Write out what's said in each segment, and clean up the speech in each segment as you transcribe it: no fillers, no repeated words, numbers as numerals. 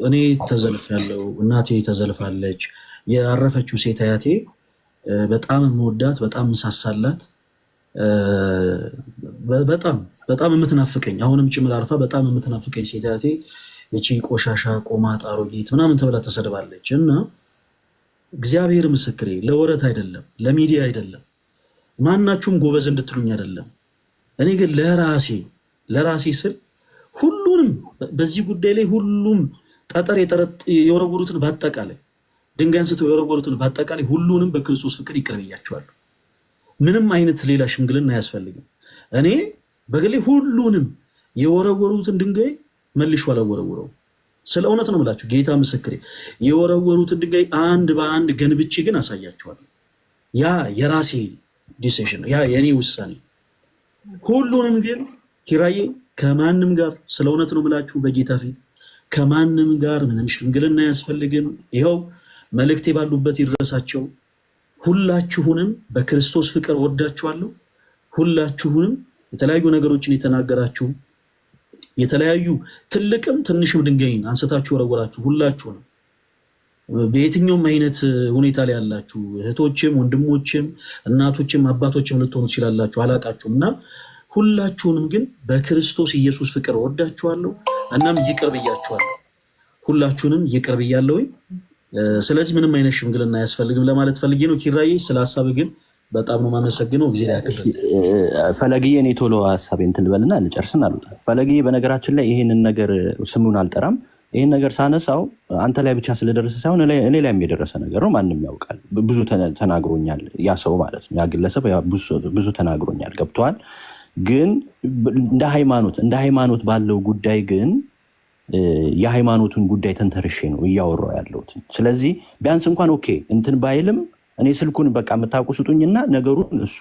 እኔ ተዘልፌያለሁ፣ እናቴ ተዘልፋለች። ያረፈችው ሴት አያቴ በጣም የምወዳት በጣም ምሳሳላት በጣም በጣም የምትናፍቀኝ አሁንም ጭምር አርፋ በጣም የምትናፍቀኝ ሴት አያቴ እቺ ቆሻሻ ቆማጣ አሮጊት ምናምን ተብላ ተሰድባለች። እና እግዚአብሔር ምስክሬ ለወረት አይደለም ለሚዲያ አይደለም ማናችሁም ጎበዝ እንድትሉኝ አይደለም። እኔ ግን ለራሴ ስል ሁሉንም በዚህ ጉዳይ ላይ ሁሉም ጠጠር የወረወሩትን በአጠቃላይ ድንጋይ አንስተው የወረወሩትን በአጠቃላይ ሁሉንም በክርስቶስ ፍቅር ይቅር ብያቸዋለሁ። ምንም አይነት ሌላ ሽምግልና አያስፈልግም። እኔ በግሌ ሁሉንም የወረወሩትን ድንጋይ መልሼ አላወረውረው። ስለ እውነት ነው የምላችሁ፣ ጌታ ምስክሬ። የወረወሩትን ድንጋይ አንድ በአንድ ገንብቼ ግን አሳያቸዋለሁ። ያ የራሴ ዲሲሽን ነው፣ ያ የኔ ውሳኔ። ሁሉንም ግን ኪራዬ ከማንም ጋር ስለ እውነት ነው የምላችሁ በጌታ ፊት ከማንም ጋር ምንም ሽምግልና አያስፈልግም። ይኸው መልእክቴ ባሉበት ይድረሳቸው። ሁላችሁንም በክርስቶስ ፍቅር ወዳችኋለሁ። ሁላችሁንም የተለያዩ ነገሮችን የተናገራችሁ የተለያዩ ትልቅም ትንሽም ድንጋይን አንስታችሁ ወረወራችሁ ሁላችሁንም በየትኛውም አይነት ሁኔታ ላይ ያላችሁ እህቶችም ወንድሞችም እናቶችም አባቶችም ልትሆኑ ትችላላችሁ፣ አላቃችሁም። እና ሁላችሁንም ግን በክርስቶስ ኢየሱስ ፍቅር ወዳችኋለሁ። እናም ይቅር ብያችኋለሁ። ሁላችሁንም ይቅር ብያለሁኝ። ስለዚህ ምንም አይነት ሽምግልና አያስፈልግም ለማለት ፈልጌ ነው። ኪራዬ ስለ ሀሳብ ግን በጣም ነው የማመሰግነው። እግዚአብሔር ያክብር። ፈለግዬ እኔ ቶሎ ሀሳቤን እንትን ልበልና ልጨርስና አልወጣ። ፈለግዬ በነገራችን ላይ ይህንን ነገር ስሙን አልጠራም። ይህን ነገር ሳነሳው አንተ ላይ ብቻ ስለደረሰ ሳይሆን እኔ ላይም የደረሰ ነገር ነው። ማንም ያውቃል። ብዙ ተናግሮኛል። ያ ሰው ማለት ነው፣ ያ ግለሰብ ብዙ ተናግሮኛል። ገብተዋል። ግን እንደ ሃይማኖት ባለው ጉዳይ ግን የሃይማኖቱን ጉዳይ ተንተርሼ ነው እያወራሁ ያለሁት። ስለዚህ ቢያንስ እንኳን ኦኬ እንትን ባይልም እኔ ስልኩን በቃ የምታውቁ ስጡኝና ነገሩን እሱ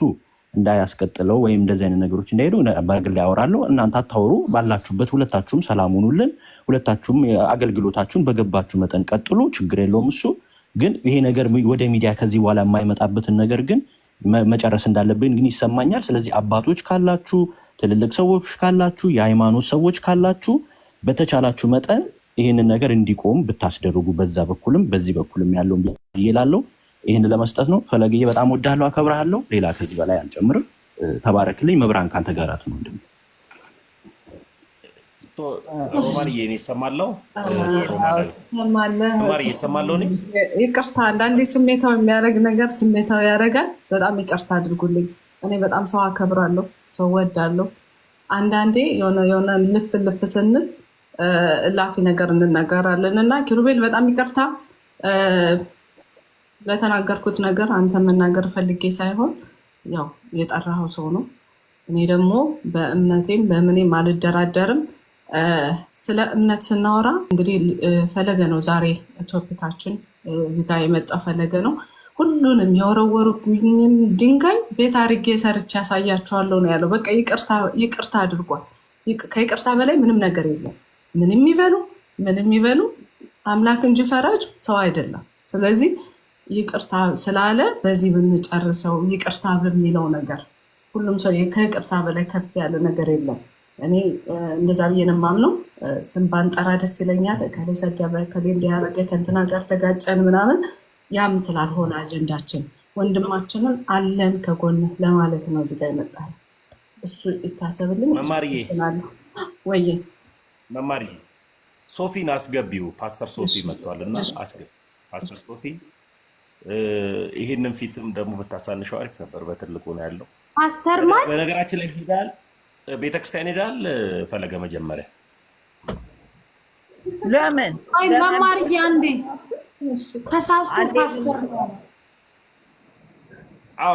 እንዳያስቀጥለው ወይም እንደዚህ አይነት ነገሮች እንዳይሄዱ በግል ያወራለሁ። እናንተ አታወሩ፣ ባላችሁበት ሁለታችሁም ሰላም ሁኑልን። ሁለታችሁም አገልግሎታችሁን በገባችሁ መጠን ቀጥሉ፣ ችግር የለውም። እሱ ግን ይሄ ነገር ወደ ሚዲያ ከዚህ በኋላ የማይመጣበትን ነገር ግን መጨረስ እንዳለብን ግን ይሰማኛል። ስለዚህ አባቶች ካላችሁ፣ ትልልቅ ሰዎች ካላችሁ፣ የሃይማኖት ሰዎች ካላችሁ በተቻላችሁ መጠን ይህንን ነገር እንዲቆም ብታስደርጉ በዛ በኩልም በዚህ በኩልም ያለውን ይላለው። ይህን ለመስጠት ነው። ፈለግዬ በጣም ወዳለሁ፣ አከብርሃለሁ። ሌላ ከዚህ በላይ አልጨምርም። ተባረክልኝ። መብራን ካንተ ጋር ነው። ወንድም ሮማንዬ እኔ እሰማለሁ። ይቅርታ፣ አንዳንዴ ስሜታዊ የሚያደርግ ነገር ስሜታዊ ያደርጋል። በጣም ይቅርታ አድርጉልኝ። እኔ በጣም ሰው አከብራለሁ፣ ሰው ወዳለሁ። አንዳንዴ የሆነ ልፍ ስንል እላፊ ነገር እንነገራለን እና ኪሩቤል በጣም ይቅርታ ለተናገርኩት ነገር። አንተ መናገር ፈልጌ ሳይሆን ያው የጠራኸው ሰው ነው። እኔ ደግሞ በእምነቴም በምኔም አልደራደርም። ስለ እምነት ስናወራ እንግዲህ ፈለገ ነው ዛሬ ቶፒካችን። እዚህ ጋር የመጣ ፈለገ ነው። ሁሉንም የወረወሩብኝን ድንጋይ ቤት አድርጌ ሰርቼ ያሳያቸዋለሁ ነው ያለው። በቃ ይቅርታ አድርጓል። ከይቅርታ በላይ ምንም ነገር የለም። ምንም ይበሉ አምላክ እንጂ ፈራጅ ሰው አይደለም። ስለዚህ ይቅርታ ስላለ በዚህ ብንጨርሰው፣ ይቅርታ በሚለው ነገር ሁሉም ሰው ከይቅርታ በላይ ከፍ ያለ ነገር የለም። እኔ እንደዛ ብዬ ነው የማምነው። ስም ባንጠራ ደስ ይለኛል። ከሌ ሰደበ፣ ከሌ እንዲያረገ፣ ከእንትና ጋር ተጋጨን ምናምን፣ ያም ስላልሆነ አጀንዳችን ወንድማችንን አለን ከጎንህ ለማለት ነው እዚጋ ይመጣል። እሱ ይታሰብልኝ። መማርዬ ወይ መማርዬ ሶፊን አስገቢው። ፓስተር ሶፊ መጥቷልና አስገቢ ፓስተር ሶፊ። ይሄንን ፊትም ደግሞ ብታሳንሸው አሪፍ ነበር። በትልቁ ነው ያለው ፓስተር ማን በነገራችን ላይ ሄዳል፣ ቤተክርስቲያን ሄዳል። ፈለገ መጀመሪያ ለምን አይ መማርዬ አንዴ ተሳስቶ ፓስተር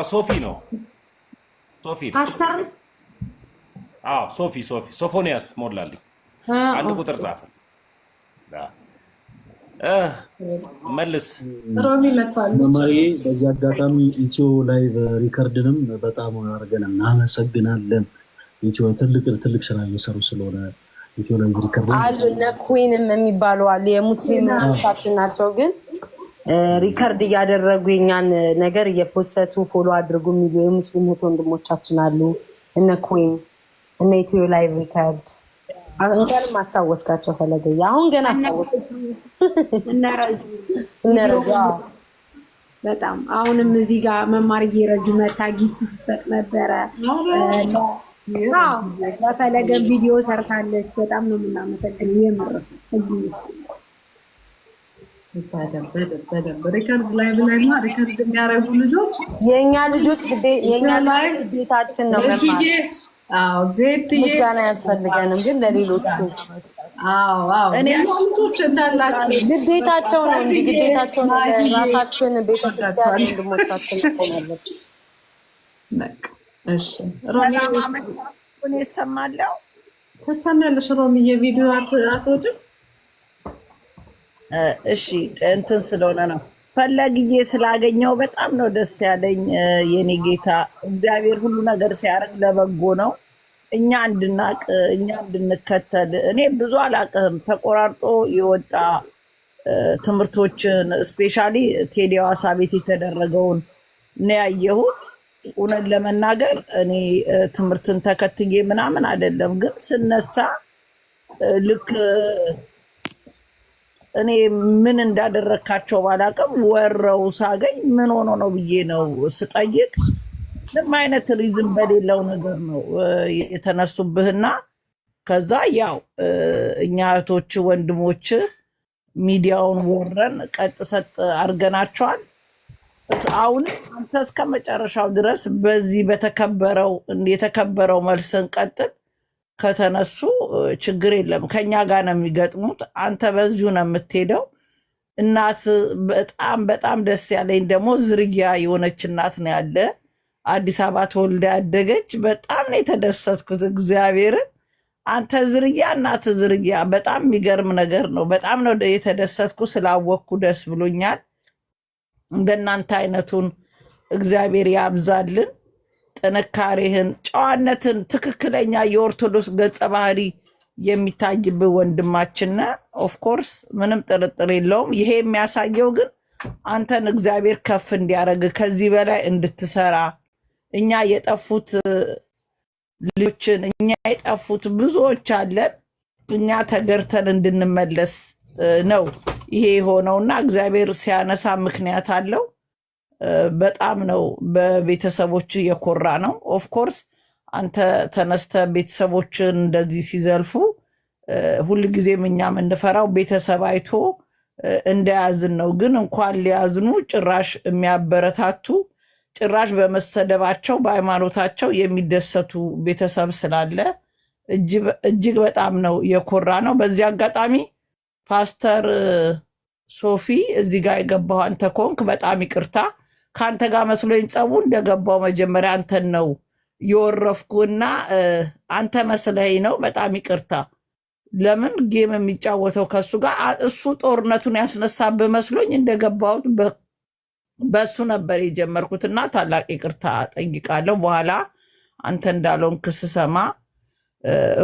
ሶፊ ነው ፓስተር ሶፎንያስ ሞላልኝ አንድ ቁጥር ጻፈ። መልስ መማሪ። በዚህ አጋጣሚ ኢትዮ ላይቭ ሪከርድንም በጣም አድርገን እናመሰግናለን። ኢትዮ ትልቅ ስራ እየሰሩ ስለሆነ ኢትዮ ላይቭ ሪከርድ አሉ። እነ ኩዊንም የሚባሉ አሉ፣ የሙስሊም እህቶቻችን ናቸው። ግን ሪከርድ እያደረጉ የኛን ነገር እየፖሰቱ ፎሎ አድርጉ የሚሉ የሙስሊም እህት ወንድሞቻችን አሉ። እነ ኩዊን እነ ኢትዮ ላይቭ ሪከርድ እንኳንም አስታወስካቸው ፈለገ። አሁን ገና አስታወስ እነረጁ በጣም አሁንም እዚህ ጋር መማር እየረጁ መታ ጊፍት ስትሰጥ ነበረ። ለፈለገ ቪዲዮ ሰርታለች። በጣም ነው የምናመሰግነው። የምር ሪከርድ ላይ ብላይማ ሪከርድ የሚያደርጉ ልጆች የእኛ ልጆች ግዴታችን ነው መማር። ምስጋና ያስፈልገንም፣ ግን ለሌሎቹ ግዴታቸው ነው እንጂ ግዴታቸው ነው። ራሳችን ቤተክርስቲያን ወንድሞቻችን ቆማለች። ሮሚ ይሰማለው ተሰማለሽ? ሮሚ የቪዲዮ አትወጭም? እሺ እንትን ስለሆነ ነው ፈለግዬ ስላገኘው በጣም ነው ደስ ያለኝ። የኔ ጌታ እግዚአብሔር ሁሉ ነገር ሲያደርግ ለበጎ ነው። እኛ እንድናቅ እኛ እንድንከተል እኔ ብዙ አላቅም። ተቆራርጦ የወጣ ትምህርቶችን ስፔሻሊ ቴዲ ሐዋሳ ቤት የተደረገውን ነው ያየሁት። እውነት ለመናገር እኔ ትምህርትን ተከትዬ ምናምን አይደለም፣ ግን ስነሳ ልክ እኔ ምን እንዳደረካቸው ባላቅም ወረው ሳገኝ ምን ሆኖ ነው ብዬ ነው ስጠይቅ ምንም አይነት ሪዝን በሌለው ነገር ነው የተነሱብህና ከዛ ያው እኛ እህቶች ወንድሞች ሚዲያውን ወረን ቀጥ ሰጥ አድርገናቸዋል። አሁን አንተ እስከ መጨረሻው ድረስ በዚህ የተከበረው መልስን ቀጥል። ከተነሱ ችግር የለም፣ ከኛ ጋር ነው የሚገጥሙት። አንተ በዚሁ ነው የምትሄደው። እናት በጣም በጣም ደስ ያለኝ ደግሞ ዝርያ የሆነች እናት ነው ያለ አዲስ አበባ ተወልዳ ያደገች። በጣም ነው የተደሰትኩት እግዚአብሔርን። አንተ ዝርያ እናት ዝርያ በጣም የሚገርም ነገር ነው። በጣም ነው የተደሰትኩ፣ ስላወቅኩ ደስ ብሎኛል። እንደናንተ አይነቱን እግዚአብሔር ያብዛልን። ጥንካሬህን፣ ጨዋነትን፣ ትክክለኛ የኦርቶዶክስ ገጸ ባህሪ የሚታይብህ ወንድማችን ኦፍኮርስ ምንም ጥርጥር የለውም። ይሄ የሚያሳየው ግን አንተን እግዚአብሔር ከፍ እንዲያደርግ ከዚህ በላይ እንድትሰራ እኛ የጠፉት ልጆችን እኛ የጠፉት ብዙዎች አለን። እኛ ተገርተን እንድንመለስ ነው ይሄ የሆነውና እግዚአብሔር ሲያነሳ ምክንያት አለው። በጣም ነው በቤተሰቦች የኮራ ነው። ኦፍኮርስ አንተ ተነስተ ቤተሰቦችን እንደዚህ ሲዘልፉ ሁልጊዜም እኛ የምንፈራው ቤተሰብ አይቶ እንደያዝን ነው። ግን እንኳን ሊያዝኑ ጭራሽ የሚያበረታቱ ጭራሽ በመሰደባቸው በሃይማኖታቸው የሚደሰቱ ቤተሰብ ስላለ እጅግ በጣም ነው የኮራ ነው። በዚህ አጋጣሚ ፓስተር ሶፊ እዚህ ጋር የገባው አንተ ኮንክ በጣም ይቅርታ። ከአንተ ጋር መስሎኝ ጸቡ እንደገባው መጀመሪያ አንተን ነው የወረፍኩና አንተ መስለኝ ነው። በጣም ይቅርታ። ለምን ጌም የሚጫወተው ከሱ ጋር እሱ ጦርነቱን ያስነሳብህ መስሎኝ እንደገባሁት በሱ ነበር የጀመርኩትና ታላቅ ይቅርታ ጠይቃለሁ። በኋላ አንተ እንዳለውን ክስ ሰማ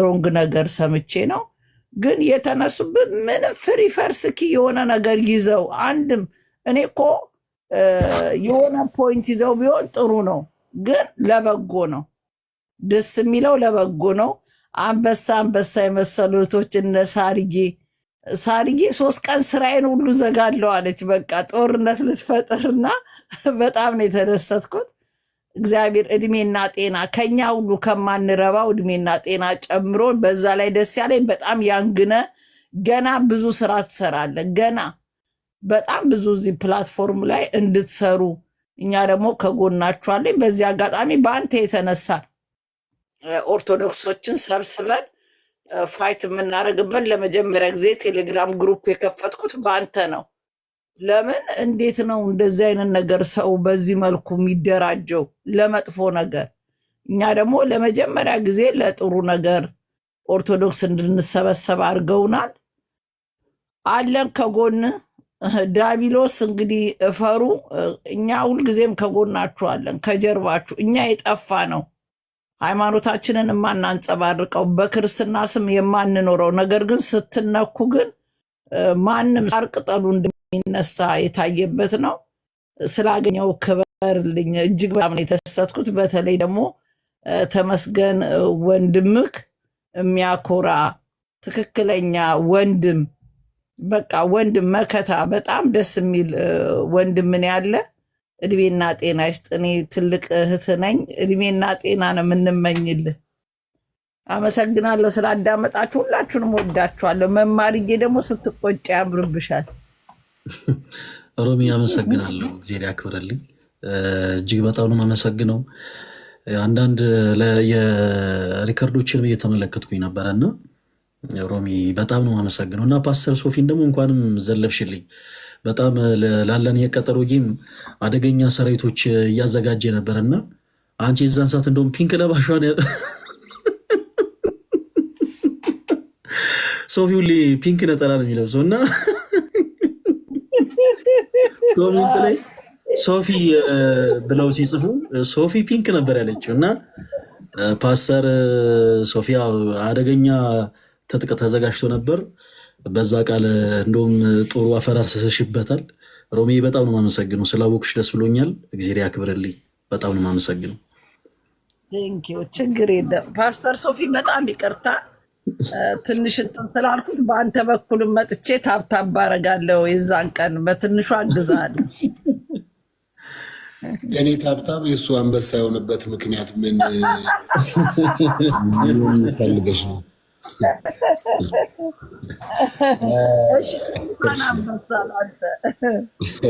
ሮንግ ነገር ሰምቼ ነው። ግን የተነሱብህ ምንም ፍሪ ፈርስኪ የሆነ ነገር ይዘው አንድም እኔ እኮ የሆነ ፖይንት ይዘው ቢሆን ጥሩ ነው፣ ግን ለበጎ ነው። ደስ የሚለው ለበጎ ነው። አንበሳ የመሰሉ እህቶች እነ ሳርዬ 3 ቀን ስራዬን ሁሉ ዘጋለው አለች። በቃ ጦርነት ልትፈጥርና በጣም ነው የተደሰትኩት። እግዚአብሔር እድሜና ጤና ከኛ ሁሉ ከማንረባው እድሜና ጤና ጨምሮ በዛ ላይ ደስ ያለኝ በጣም ያንግነ ገና ብዙ ስራ ትሰራለ። ገና በጣም ብዙ እዚህ ፕላትፎርም ላይ እንድትሰሩ እኛ ደግሞ ከጎናችኋለን። በዚህ አጋጣሚ በአንተ የተነሳ ኦርቶዶክሶችን ሰብስበን ፋይት የምናደርግበት ለመጀመሪያ ጊዜ ቴሌግራም ግሩፕ የከፈትኩት በአንተ ነው። ለምን እንዴት ነው እንደዚህ አይነት ነገር ሰው በዚህ መልኩ የሚደራጀው ለመጥፎ ነገር? እኛ ደግሞ ለመጀመሪያ ጊዜ ለጥሩ ነገር ኦርቶዶክስ እንድንሰበሰብ አድርገውናል። አለን ከጎን ዳቢሎስ እንግዲህ እፈሩ፣ እኛ ሁልጊዜም ከጎናችሁ አለን፣ ከጀርባችሁ። እኛ የጠፋ ነው ሃይማኖታችንን የማናንጸባርቀው በክርስትና ስም የማንኖረው ነገር ግን ስትነኩ ግን ማንም ሳር ቅጠሉ እንደሚነሳ የታየበት ነው። ስላገኘው ክበርልኝ። እጅግ በጣም ነው የተደሰትኩት። በተለይ ደግሞ ተመስገን ወንድምክ የሚያኮራ ትክክለኛ ወንድም በቃ ወንድም መከታ በጣም ደስ የሚል ወንድም ምን ያለ እድሜና ጤና ይስጥ። እኔ ትልቅ እህት ነኝ። እድሜና ጤና ነው የምንመኝልህ። አመሰግናለሁ ስላዳመጣችሁ። ሁላችሁንም ወዳችኋለሁ። መማርዬ ደግሞ ስትቆጭ ያምርብሻል። ሮሚ አመሰግናለሁ። እግዚአብሔር ያክብረልኝ። እጅግ በጣም ነው የማመሰግነው። አንዳንድ የሪከርዶችንም እየተመለከትኩኝ ነበረና ሮሚ በጣም ነው የማመሰግነው እና ፓስተር ሶፊን ደግሞ እንኳንም ዘለፍሽልኝ። በጣም ላለን የቀጠሮ ጌም አደገኛ ሰራዊቶች እያዘጋጀ ነበርና አንቺ የዛን ሰዓት እንደውም ፒንክ ለባሿን ሶፊ ሁሌ ፒንክ ነጠላ ነው የሚለብሰው እና ኮሜንት ላይ ሶፊ ብለው ሲጽፉ ሶፊ ፒንክ ነበር ያለችው እና ፓስተር ሶፊያ አደገኛ ትጥቅ ተዘጋጅቶ ነበር። በዛ ቃል እንደውም ጥሩ አፈራርሰሽበታል። ሮሚ በጣም ነው የማመሰግነው። ስላወቅሽ ደስ ብሎኛል። እግዚአብሔር ያክብርልኝ። በጣም ነው የማመሰግነው። ቴንኪው። ችግር የለም ፓስተር ሶፊ በጣም ይቅርታ ትንሽ እንትን ስላልኩት በአንተ በኩልም መጥቼ ታብታብ አደርጋለሁ። የዛን ቀን በትንሹ አግዛለሁ። የኔ ታብታብ የእሱ አንበሳ የሆነበት ምክንያት ምን ፈልገሽ ነው?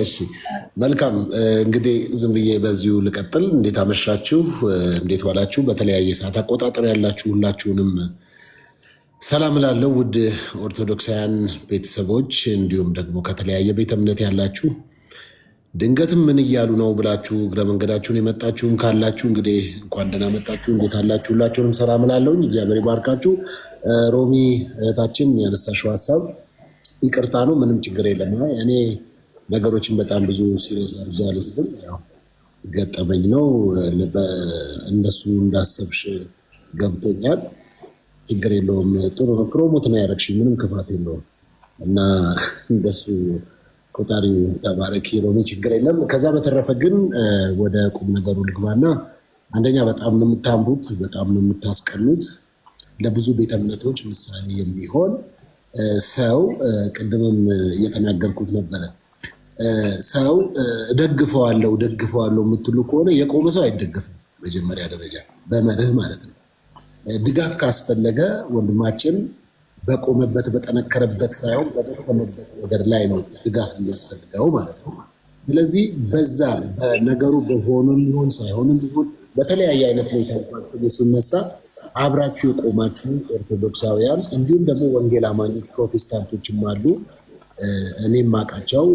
እሺ መልካም እንግዲህ ዝም ብዬ በዚሁ ልቀጥል። እንዴት አመሻችሁ? እንዴት ዋላችሁ? በተለያየ ሰዓት አቆጣጠር ያላችሁ ሁላችሁንም ሰላም ላለው ውድ ኦርቶዶክሳውያን ቤተሰቦች እንዲሁም ደግሞ ከተለያየ ቤተ እምነት ያላችሁ ድንገትም ምን እያሉ ነው ብላችሁ እግረ መንገዳችሁን የመጣችሁም ካላችሁ እንግዲህ እንኳን ደህና መጣችሁ። እንዴት አላችሁ? ሁላችሁንም ሰላም ላለውኝ እግዚአብሔር ይባርካችሁ። ሮሚ እህታችን ያነሳሽው ሀሳብ ይቅርታ ነው፣ ምንም ችግር የለም። እኔ ነገሮችን በጣም ብዙ ሲሪየስ አርጃለ ስል ገጠመኝ ነው። እንደሱ እንዳሰብሽ ገብቶኛል። ችግር የለውም። ጥሩ ነው። ፕሮሞት ነው ያደረግሽኝ፣ ምንም ክፋት የለውም እና እንደሱ ቆጣሪ ተባረኪ ሮሚ፣ ችግር የለም። ከዛ በተረፈ ግን ወደ ቁም ነገሩ ልግባና አንደኛ በጣም ነው የምታምሩት፣ በጣም ነው የምታስቀኑት። ለብዙ ቤተ እምነቶች ምሳሌ የሚሆን ሰው ቅድምም እየተናገርኩት ነበረ። ሰው ደግፈዋለሁ የምትሉ ከሆነ የቆመ ሰው አይደገፍም። መጀመሪያ ደረጃ በመርህ ማለት ነው። ድጋፍ ካስፈለገ ወንድማችን በቆመበት በጠነከረበት ሳይሆን በደከመበት ነገር ላይ ነው ድጋፍ የሚያስፈልገው ማለት ነው። ስለዚህ በዛ በነገሩ በሆኑም ሊሆን ሳይሆንም ሊሆን በተለያየ አይነት ሁኔታ እንኳን ሲነሳ አብራችሁ የቆማችሁ ኦርቶዶክሳውያን እንዲሁም ደግሞ ወንጌል አማኞች ፕሮቴስታንቶችም አሉ። እኔም ማቃቸው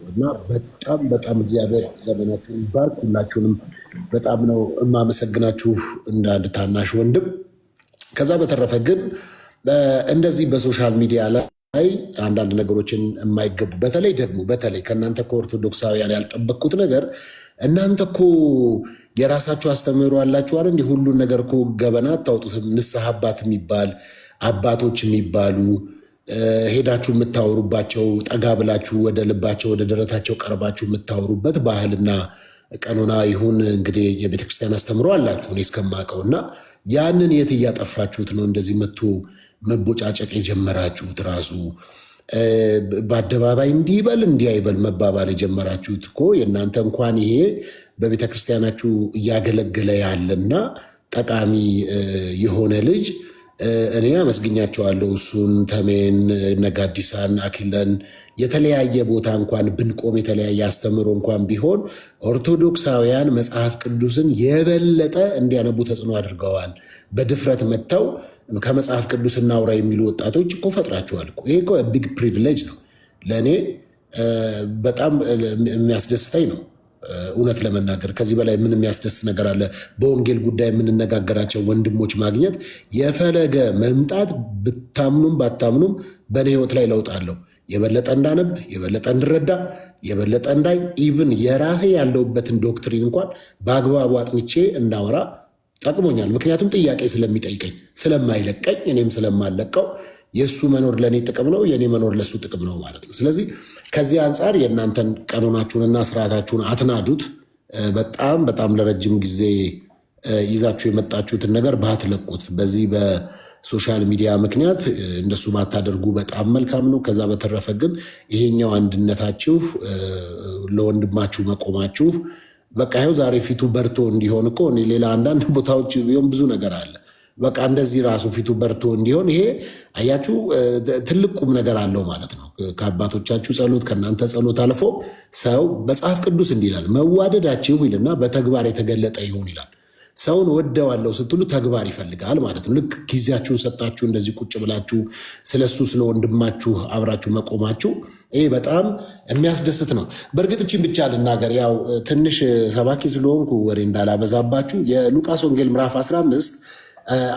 እና በጣም በጣም እግዚአብሔር ዘመናችሁን ይባርክ። ሁላችሁንም በጣም ነው የማመሰግናችሁ እንደ አንድ ታናሽ ወንድም። ከዛ በተረፈ ግን እንደዚህ በሶሻል ሚዲያ ላይ አንዳንድ ነገሮችን የማይገቡ በተለይ ከእናንተ ከኦርቶዶክሳውያን ያልጠበቅኩት ነገር እናንተ እኮ የራሳችሁ አስተምህሮ አላችሁ አይደል? እንዲህ ሁሉን ነገር እኮ ገበና አታውጡትም። ንስሐ አባት የሚባል አባቶች የሚባሉ ሄዳችሁ የምታወሩባቸው ጠጋ ብላችሁ ወደ ልባቸው ወደ ደረታቸው ቀርባችሁ የምታወሩበት ባህልና ቀኖና ይሁን እንግዲህ የቤተክርስቲያን አስተምህሮ አላችሁ እኔ እስከማውቀው እና ያንን የት እያጠፋችሁት ነው? እንደዚህ መቶ መቦጫጨቅ የጀመራችሁት ራሱ በአደባባይ እንዲህ ይበል እንዲህ አይበል መባባል የጀመራችሁት እኮ የእናንተ እንኳን ይሄ በቤተክርስቲያናችሁ እያገለገለ ያለና ጠቃሚ የሆነ ልጅ እኔ አመስግኛቸዋለሁ። እሱን ተሜን፣ ነጋዲሳን፣ አኪለን የተለያየ ቦታ እንኳን ብንቆም የተለያየ አስተምሮ እንኳን ቢሆን ኦርቶዶክሳውያን መጽሐፍ ቅዱስን የበለጠ እንዲያነቡ ተጽዕኖ አድርገዋል። በድፍረት መጥተው ከመጽሐፍ ቅዱስ እናውራ የሚሉ ወጣቶች እኮ ፈጥራቸዋል። ይሄ እኮ ቢግ ፕሪቪሌጅ ነው። ለእኔ በጣም የሚያስደስተኝ ነው። እውነት ለመናገር ከዚህ በላይ ምን የሚያስደስት ነገር አለ? በወንጌል ጉዳይ የምንነጋገራቸው ወንድሞች ማግኘት የፈለገ መምጣት ብታምኑም ባታምኑም በእኔ ህይወት ላይ ለውጥ አለው። የበለጠ እንዳነብ፣ የበለጠ እንድረዳ፣ የበለጠ እንዳይ ኢቭን የራሴ ያለውበትን ዶክትሪን እንኳን በአግባቡ አጥንቼ እንዳወራ ጠቅሞኛል። ምክንያቱም ጥያቄ ስለሚጠይቀኝ ስለማይለቀኝ፣ እኔም ስለማለቀው የእሱ መኖር ለእኔ ጥቅም ነው፣ የእኔ መኖር ለእሱ ጥቅም ነው ማለት ነው። ስለዚህ ከዚህ አንጻር የእናንተን ቀኖናችሁንና ስርዓታችሁን አትናዱት። በጣም በጣም ለረጅም ጊዜ ይዛችሁ የመጣችሁትን ነገር ባትለቁት። በዚህ ሶሻል ሚዲያ ምክንያት እንደሱ ባታደርጉ በጣም መልካም ነው። ከዛ በተረፈ ግን ይሄኛው አንድነታችሁ ለወንድማችሁ መቆማችሁ በቃ ይኸው ዛሬ ፊቱ በርቶ እንዲሆን እኮ እኔ ሌላ አንዳንድ ቦታዎች ቢሆን ብዙ ነገር አለ። በቃ እንደዚህ ራሱ ፊቱ በርቶ እንዲሆን ይሄ አያችሁ ትልቅ ቁም ነገር አለው ማለት ነው። ከአባቶቻችሁ ጸሎት ከእናንተ ጸሎት አልፎ ሰው መጽሐፍ ቅዱስ እንዲላል መዋደዳችሁ ይልና በተግባር የተገለጠ ይሆን ይላል። ሰውን ወደዋለሁ ስትሉ ተግባር ይፈልጋል ማለት ነው። ልክ ጊዜያችሁን ሰጣችሁ እንደዚህ ቁጭ ብላችሁ ስለሱ ስለ ወንድማችሁ አብራችሁ መቆማችሁ ይሄ በጣም የሚያስደስት ነው። በእርግጥ እቺን ብቻ ልናገር፣ ያው ትንሽ ሰባኪ ስለሆንኩ ወሬ እንዳላበዛባችሁ የሉቃስ ወንጌል ምዕራፍ 15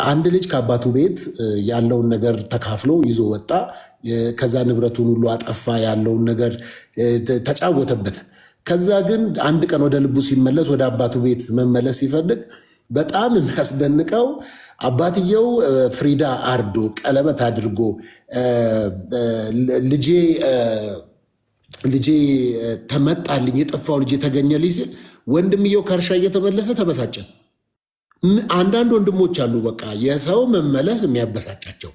አንድ ልጅ ከአባቱ ቤት ያለውን ነገር ተካፍሎ ይዞ ወጣ። ከዛ ንብረቱን ሁሉ አጠፋ፣ ያለውን ነገር ተጫወተበት። ከዛ ግን አንድ ቀን ወደ ልቡ ሲመለስ ወደ አባቱ ቤት መመለስ ሲፈልግ በጣም የሚያስደንቀው አባትየው ፍሪዳ አርዶ ቀለበት አድርጎ ልጄ ተመጣልኝ የጠፋው ልጄ ተገኘልኝ ሲል ወንድምየው ከእርሻ እየተመለሰ ተበሳጨ። አንዳንድ ወንድሞች አሉ በቃ የሰው መመለስ የሚያበሳጫቸው፣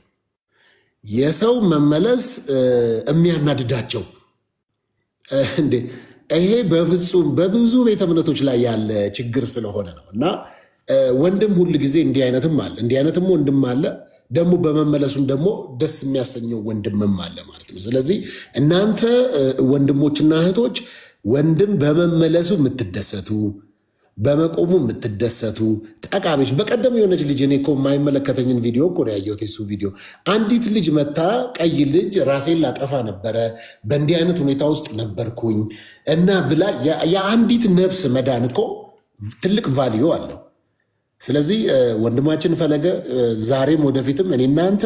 የሰው መመለስ የሚያናድዳቸው። እንዴ ይሄ በፍጹም በብዙ ቤተ እምነቶች ላይ ያለ ችግር ስለሆነ ነው። እና ወንድም ሁል ጊዜ እንዲህ አይነትም አለ፣ እንዲህ አይነትም ወንድም አለ። ደግሞ በመመለሱም ደግሞ ደስ የሚያሰኘው ወንድምም አለ ማለት ነው። ስለዚህ እናንተ ወንድሞችና እህቶች ወንድም በመመለሱ የምትደሰቱ በመቆሙ የምትደሰቱ ጠቃሚዎች። በቀደም የሆነች ልጅ እኔ እኮ የማይመለከተኝን ቪዲዮ እኮ ነው ያየሁት፣ የሱ ቪዲዮ። አንዲት ልጅ መታ ቀይ ልጅ ራሴን ላጠፋ ነበረ በእንዲህ አይነት ሁኔታ ውስጥ ነበርኩኝ እና ብላ የአንዲት ነፍስ መዳን እኮ ትልቅ ቫልዩ አለው። ስለዚህ ወንድማችን ፈለገ ዛሬም ወደፊትም እኔ እናንተ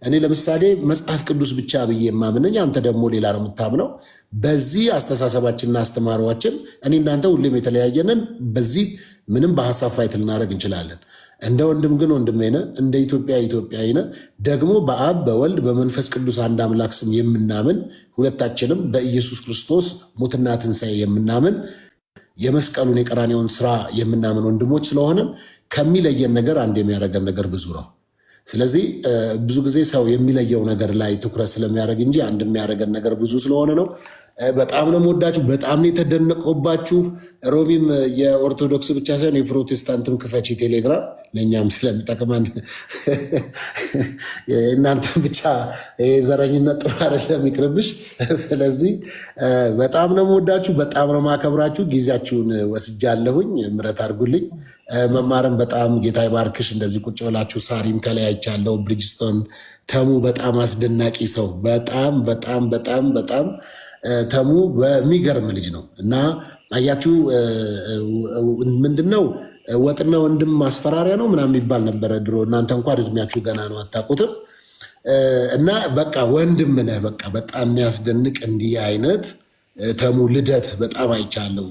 እኔ ለምሳሌ መጽሐፍ ቅዱስ ብቻ ብዬ የማምነኝ አንተ ደግሞ ሌላ ነው የምታምነው። በዚህ አስተሳሰባችንና አስተማሪዋችን እኔ እናንተ ሁሌም የተለያየንን፣ በዚህ ምንም በሀሳብ ፋይት ልናደርግ እንችላለን። እንደ ወንድም ግን ወንድሜ ነህ፣ እንደ ኢትዮጵያ ኢትዮጵያዊ ነህ። ደግሞ በአብ በወልድ በመንፈስ ቅዱስ አንድ አምላክ ስም የምናምን ሁለታችንም በኢየሱስ ክርስቶስ ሞትና ትንሣኤ የምናምን የመስቀሉን የቀራንዮውን ስራ የምናምን ወንድሞች ስለሆነን ከሚለየን ነገር አንድ የሚያደርገን ነገር ብዙ ነው። ስለዚህ ብዙ ጊዜ ሰው የሚለየው ነገር ላይ ትኩረት ስለሚያደርግ እንጂ አንድ የሚያደርገን ነገር ብዙ ስለሆነ ነው። በጣም ነው የምወዳችሁ፣ በጣም ነው የተደነቀባችሁ። ሮሚም የኦርቶዶክስ ብቻ ሳይሆን የፕሮቴስታንትም ክፈች ቴሌግራም ለእኛም ስለሚጠቅመን እናንተም ብቻ ዘረኝነት ጥሩ አይደለም ይቅርብሽ። ስለዚህ በጣም ነው የምወዳችሁ፣ በጣም ነው የማከብራችሁ። ጊዜያችሁን ወስጃለሁኝ፣ ምሕረት አድርጉልኝ። መማርም በጣም ጌታ ይባርክሽ። እንደዚህ ቁጭ ብላችሁ ሳሪም ከላይ አይቻለሁ፣ ብሪጅስቶን ተሙ በጣም አስደናቂ ሰው፣ በጣም በጣም በጣም በጣም ተሙ በሚገርም ልጅ ነው። እና አያችሁ ምንድነው ወጥና ወንድም ማስፈራሪያ ነው ምናምን የሚባል ነበረ ድሮ። እናንተ እንኳን እድሜያችሁ ገና ነው አታውቁትም። እና በቃ ወንድም ነህ። በቃ በጣም የሚያስደንቅ እንዲህ አይነት ተሙ ልደት በጣም አይቻለሁ።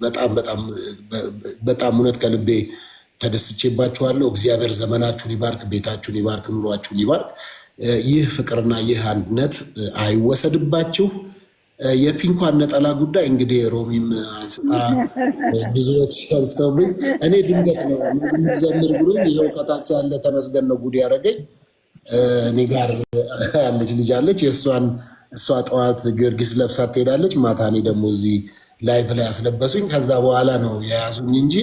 በጣም በጣም በጣም እውነት ከልቤ ተደስቼባችኋለሁ። እግዚአብሔር ዘመናችሁን ይባርክ፣ ቤታችሁን ይባርክ፣ ኑሯችሁን ይባርክ። ይህ ፍቅርና ይህ አንድነት አይወሰድባችሁ። የፒንኳን ነጠላ ጉዳይ እንግዲህ ሮሚም አንስታ ብዙዎች አንስተውብኝ እኔ ድንገት ነው የምትዘምር ብሎኝ ይኸው ከታች ያለ ተመስገን ነው ጉድ ያደረገኝ። እኔ ጋር ያለች ልጅ አለች። እሷ ጠዋት ጊዮርጊስ ለብሳ ትሄዳለች፣ ማታ እኔ ደግሞ እዚህ ላይቭ ላይ ያስለበሱኝ። ከዛ በኋላ ነው የያዙኝ እንጂ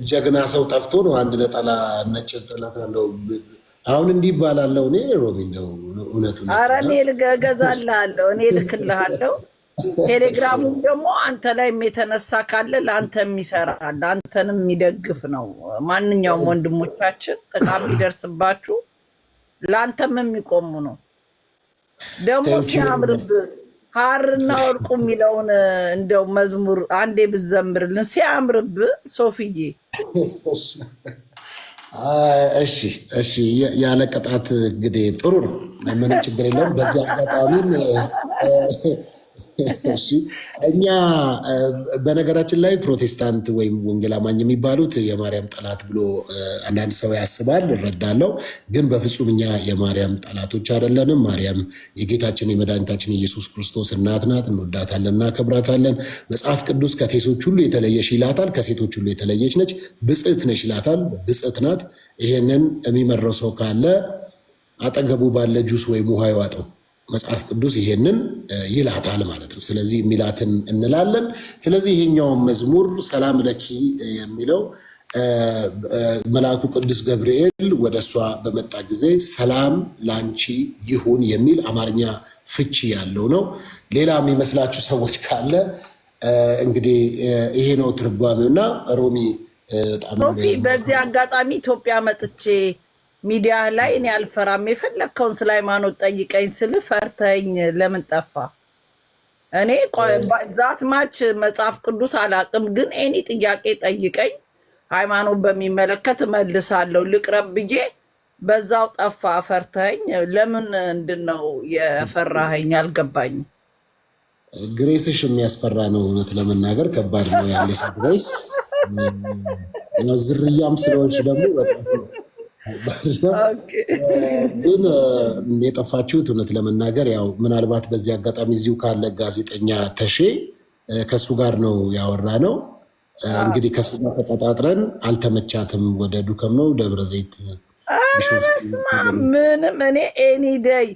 ጀግና ሰው ጠፍቶ ነው አንድ ነጠላ ነጭ ጥለት ያለው አሁን እንዲህ ይባላለው። እኔ ሮሚ እንደው እውነቱ ኧረ እኔ እገዛልሃለሁ፣ እኔ እልክልሃለሁ። ቴሌግራሙም ደግሞ አንተ ላይም የተነሳ ካለ ለአንተም ይሰራል፣ አንተንም የሚደግፍ ነው። ማንኛውም ወንድሞቻችን ጥቃት ቢደርስባችሁ ለአንተም የሚቆሙ ነው። ደግሞ ሲያምርብህ ሐርና ወርቁ የሚለውን እንደው መዝሙር አንዴ ብዘምርልን ሲያምርብህ ሶፊዬ። እሺ ያለ ቅጣት እንግዲህ ጥሩ ነው፣ ምንም ችግር የለውም። በዚህ አጋጣሚም እሺ እኛ በነገራችን ላይ ፕሮቴስታንት ወይም ወንጌል አማኝ የሚባሉት የማርያም ጠላት ብሎ አንዳንድ ሰው ያስባል፣ እረዳለሁ። ግን በፍጹም እኛ የማርያም ጠላቶች አይደለንም። ማርያም የጌታችን የመድኃኒታችን የኢየሱስ ክርስቶስ እናት ናት። እንወዳታለን፣ እናከብራታለን። መጽሐፍ ቅዱስ ከሴቶች ሁሉ የተለየሽ ይላታል፣ ከሴቶች ሁሉ የተለየች ነች። ብጽዕት ነች ይላታል፣ ብጽዕት ናት። ይሄንን የሚመረው ሰው ካለ አጠገቡ ባለ ጁስ ወይም ውሃ ይዋጠው። መጽሐፍ ቅዱስ ይሄንን ይላታል ማለት ነው። ስለዚህ የሚላትን እንላለን። ስለዚህ ይሄኛውን መዝሙር ሰላም ለኪ የሚለው መልአኩ ቅዱስ ገብርኤል ወደ እሷ በመጣ ጊዜ ሰላም ላንቺ ይሁን የሚል አማርኛ ፍቺ ያለው ነው። ሌላ የሚመስላችሁ ሰዎች ካለ እንግዲህ ይሄ ነው ትርጓሜው። እና ሮሚ በዚህ አጋጣሚ ኢትዮጵያ መጥቼ ሚዲያ ላይ እኔ አልፈራም፣ የፈለግከውን ስለ ሃይማኖት ጠይቀኝ ስል ፈርተኝ ለምን ጠፋ? እኔ ዛት ማች መጽሐፍ ቅዱስ አላቅም፣ ግን ኤኒ ጥያቄ ጠይቀኝ፣ ሃይማኖት በሚመለከት እመልሳለሁ። ልቅረብ ብዬ በዛው ጠፋ። ፈርተኝ ለምን እንድነው የፈራኸኝ? አልገባኝም። ግሬስሽ የሚያስፈራ ነው። እውነት ለመናገር ከባድ ነው ያለ ግሬስ። ዝርያም ስለሆንሽ ደግሞ በጣም ግን የጠፋችሁት እውነት ለመናገር ያው ምናልባት በዚህ አጋጣሚ እዚሁ ካለ ጋዜጠኛ ተሼ ከሱ ጋር ነው ያወራ ነው። እንግዲህ ከሱ ጋር ተቀጣጥረን አልተመቻትም። ወደ ዱከም ነው ደብረ ዘይት ምንም እኔ ኤኒ ዴይ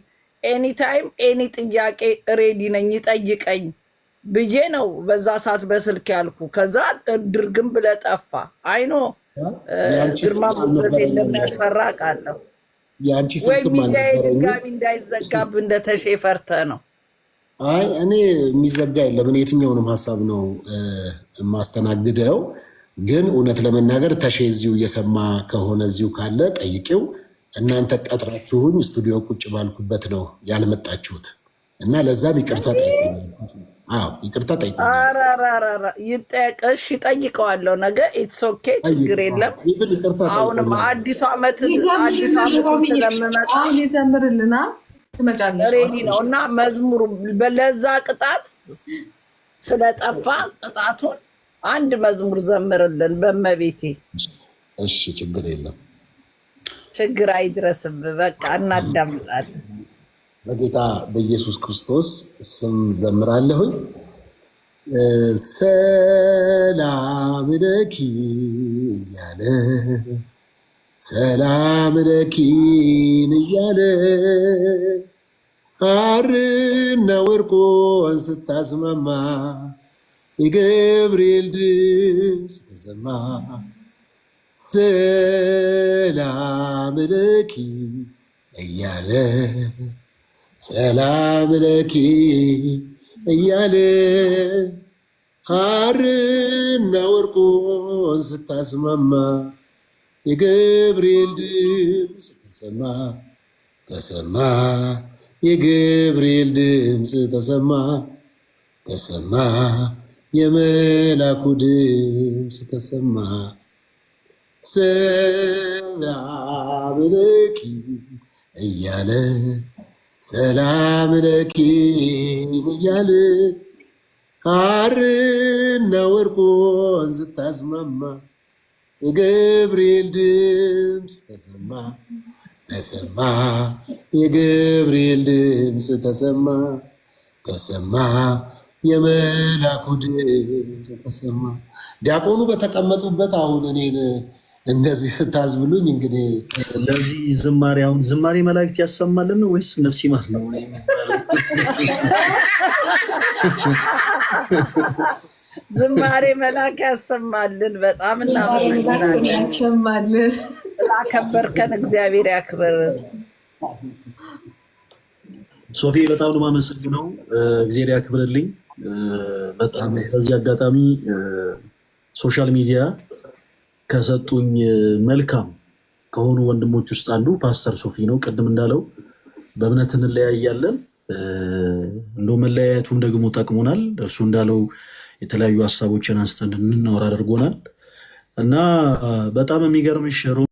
ኤኒ ታይም ኤኒ ጥያቄ ሬዲ ነኝ፣ ይጠይቀኝ ብዬ ነው በዛ ሰዓት በስልክ ያልኩ። ከዛ ድርግም ብለህ ጠፋ። አይኖ ግርማ ሞገሴ እንደሚያስፈራ ቃለሁ ወይ ሚዲያ ድጋሚ እንዳይዘጋብ እንደተሼ ፈርተህ ነው? አይ እኔ የሚዘጋ የለም። እኔ የትኛውንም ሀሳብ ነው የማስተናግደው። ግን እውነት ለመናገር ተሼ እዚሁ እየሰማ ከሆነ እዚሁ ካለ ጠይቄው። እናንተ ቀጥራችሁኝ ስቱዲዮ ቁጭ ባልኩበት ነው ያልመጣችሁት እና ለዛም ይቅርታ ጠይቁኝ። ይቅርታ ጠይቁኝ። ይጠቅሽ ይጠይቀዋለሁ ነገ። ኢትስ ኦኬ፣ ችግር የለም። አሁንም አዲሱ ዓመት ስለምመጣ ይዘምርልና ሬዲ ነው እና መዝሙሩ ለዛ ቅጣት ስለጠፋ ቅጣቱን አንድ መዝሙር ዘምርልን በመቤቴ። እሺ ችግር የለም። ችግር አይድረስም። በቃ እናዳምጣለን። በጌታ በኢየሱስ ክርስቶስ ስም ዘምራለሁኝ። ሰላም ለኪ እያለ ሰላም ለኪን እያለ ሐርና ወርቆን ስታስማማ የገብርኤል ድምፅ ተሰማ። ሰላም ለኪ እያለ ሰላም ለኪ እያለ ሐርና ወርቆን ስታስማማ የገብርኤል ድምፅ ተሰማ ተሰማ። የገብርኤል ድምፅ ተሰማ ተሰማ። የመላኩ ድምፅ ተሰማ። ሰላም ለኪ እያለ ሰላም ለኪን እያለ ሐርና ወርቆን ስታስማማ የገብርኤል ድምፅ ተሰማ ተሰማ። የገብርኤል ድምፅ ተሰማ ተሰማ። የመላኩ ድምፅ ተሰማ። ዲያቆኑ በተቀመጡበት አሁን እኔን እንደዚህ ስታዝብሉኝ እንግዲህ ለዚህ ዝማሬ አሁን ዝማሬ መላእክት ያሰማልን ወይስ ነፍስ ይማር ነው? ዝማሬ መላክ ያሰማልን። በጣም እናመሰግናለን። ያሰማልን። ስላከበርከን እግዚአብሔር ያክብር። ሶፊ በጣም ነው የማመሰግነው። እግዚአብሔር ያክብርልኝ። በጣም በዚህ አጋጣሚ ሶሻል ሚዲያ ከሰጡኝ መልካም ከሆኑ ወንድሞች ውስጥ አንዱ ፓስተር ሶፊ ነው። ቅድም እንዳለው በእምነት እንለያያለን፣ እንደው መለያየቱም ደግሞ ጠቅሞናል። እርሱ እንዳለው የተለያዩ ሀሳቦችን አንስተን እንድናወራ አድርጎናል እና በጣም የሚገርምሽ